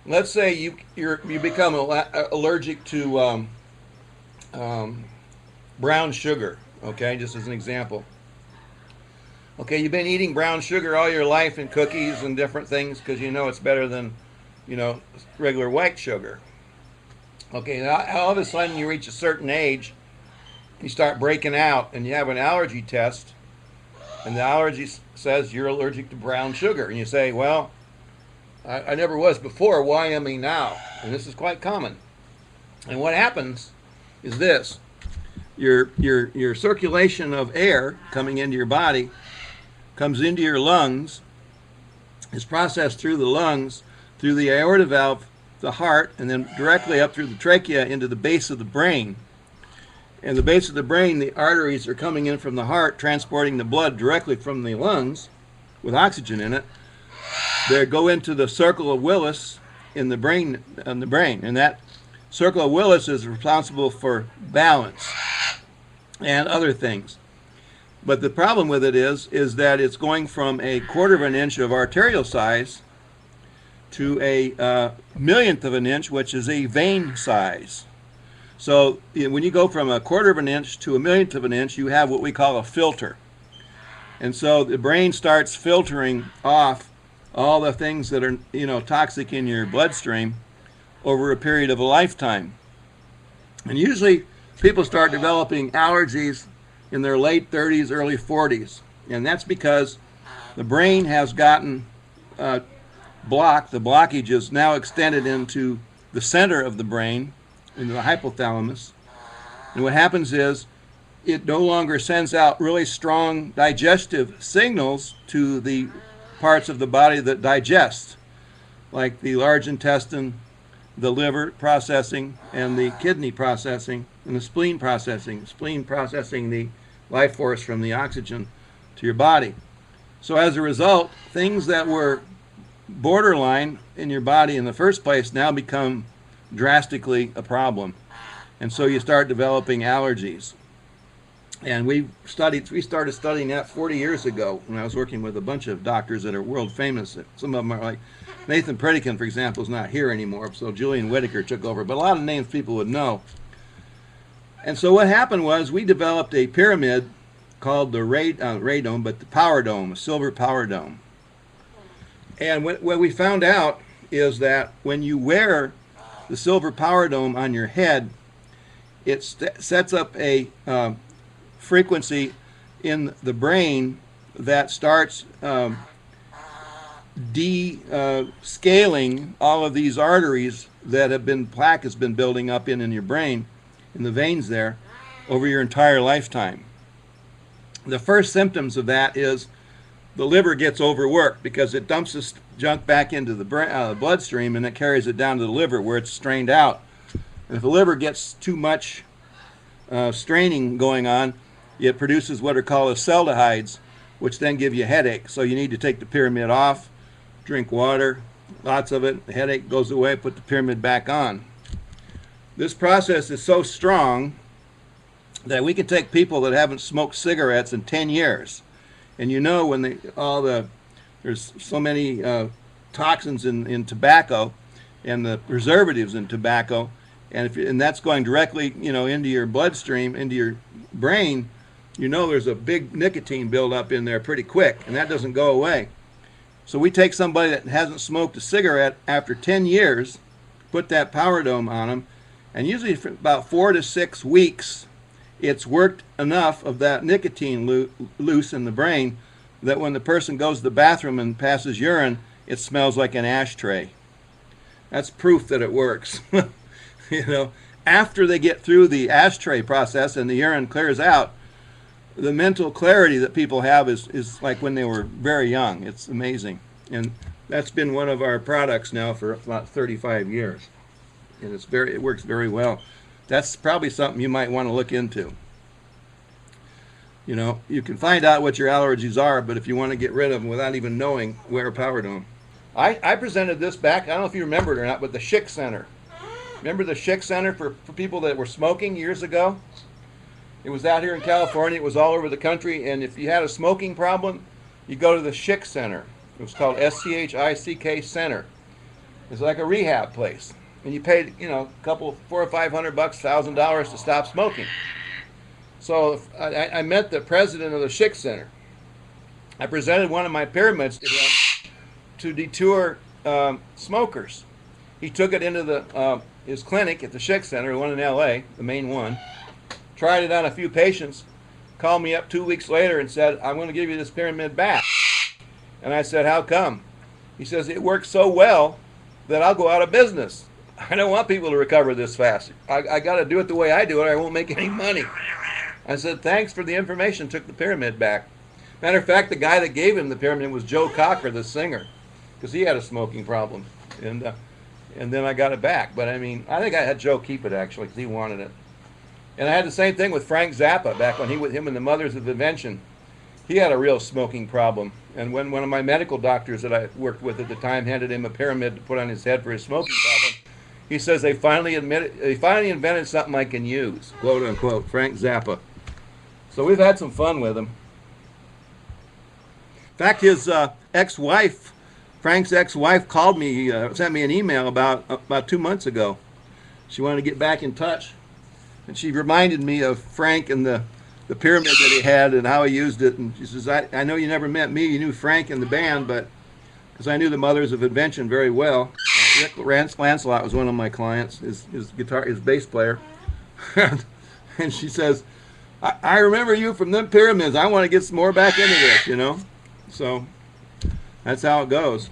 let's say you become allergic to brown sugar. Okay, just as an example. Okay, you've been eating brown sugar all your life and cookies and different things because you know it's better than, you know, regular white sugar. Okay, now all of a sudden you reach a certain age, you start breaking out, and you have an allergy test, and the allergy says you're allergic to brown sugar, and you say, "Well, I never was before. Why am I now?" And this is quite common. And what happens is this: your circulation of air coming into your body comes into your lungs, is processed through the lungs, through the aorta valve, the heart, and then directly up through the trachea into the base of the brain. And the base of the brain, the arteries are coming in from the heart, transporting the blood directly from the lungs with oxygen in it. They go into the circle of Willis in the brain, and that circle of Willis is responsible for balance and other things. But the problem with it is that it's going from a quarter of an inch of arterial size to a millionth of an inch, which is a vein size. So when you go from a quarter of an inch to a millionth of an inch, you have what we call a filter. And so the brain starts filtering off all the things that are, you know, toxic in your bloodstream over a period of a lifetime. And usually people start developing allergies in their late 30s, early 40s. And that's because the brain has gotten blocked. The blockage is now extended into the center of the brain, into the hypothalamus. And what happens is it no longer sends out really strong digestive signals to the parts of the body that digest, like the large intestine, the liver processing, and the kidney processing, and the spleen processing. Spleen processing the life force from the oxygen to your body. So as a result, things that were borderline in your body in the first place now become drastically a problem. And so you start developing allergies. And we started studying that 40 years ago when I was working with a bunch of doctors that are world famous. Some of them are like Nathan Pritikin, for example, is not here anymore, so Julian Whitaker took over. But a lot of names people would know. And so what happened was we developed a pyramid called the Powerdome, but the Powerdome, a silver Powerdome. And what we found out is that when you wear the silver Powerdome on your head, it sets up a frequency in the brain that starts descaling all of these arteries that have been, plaque has been building up in your brain, in the veins there, over your entire lifetime. The first symptoms of that is the liver gets overworked because it dumps this junk back into the bloodstream, and it carries it down to the liver where it's strained out. And if the liver gets too much straining going on, it produces what are called acetaldehydes, which then give you a headache. So you need to take the pyramid off, drink water, lots of it. The headache goes away, put the pyramid back on. This process is so strong that we can take people that haven't smoked cigarettes in 10 years. And you know when there's so many toxins in tobacco and the preservatives in tobacco, and that's going directly, you know, into your bloodstream, into your brain, you know there's a big nicotine buildup in there pretty quick, and that doesn't go away. So we take somebody that hasn't smoked a cigarette after 10 years, put that Powerdome on them, and usually for about 4 to 6 weeks, it's worked enough of that nicotine loose in the brain that when the person goes to the bathroom and passes urine, it smells like an ashtray. That's proof that it works. You know, after they get through the ashtray process and the urine clears out, the mental clarity that people have is like when they were very young. It's amazing. And that's been one of our products now for about 35 years. And it works very well. That's probably something you might want to look into. You know, you can find out what your allergies are, but if you want to get rid of them without even knowing, wear a Powerdome. I presented this back, I don't know if you remember it or not, but the Schick Center. Remember the Schick Center for people that were smoking years ago? It was out here in California. It was all over the country. And if you had a smoking problem, you go to the Schick Center. It was called SCHICK Center. It's like a rehab place, and you paid, you know, a couple, $400 or $500, $1,000 to stop smoking. So I met the president of the Schick Center. I presented one of my pyramids to him to detour smokers. He took it into his clinic at the Schick Center, the one in LA, the main one, tried it on a few patients, called me up 2 weeks later and said, I'm going to give you this pyramid back. And I said, how come? He says, it works so well that I'll go out of business. I don't want people to recover this fast. I got to do it the way I do it, or I won't make any money. I said, thanks for the information, took the pyramid back. Matter of fact, the guy that gave him the pyramid was Joe Cocker, the singer, because he had a smoking problem. And then I got it back. But I mean, I think I had Joe keep it, actually, because he wanted it. And I had the same thing with Frank Zappa, back when him and the Mothers of Invention. He had a real smoking problem. And when one of my medical doctors that I worked with at the time handed him a pyramid to put on his head for his smoking problem, he says they finally invented something I can use, quote unquote, Frank Zappa. So we've had some fun with him. In fact, his ex-wife, Frank's ex-wife, called me, sent me an email about 2 months ago. She wanted to get back in touch, and she reminded me of Frank and the pyramid that he had and how he used it. And she says, I know you never met me, you knew Frank and the band, but because I knew the Mothers of Invention very well. Rick Lancelot was one of my clients, his bass player. And she says, I remember you from them pyramids. I want to get some more back into this, you know. So that's how it goes.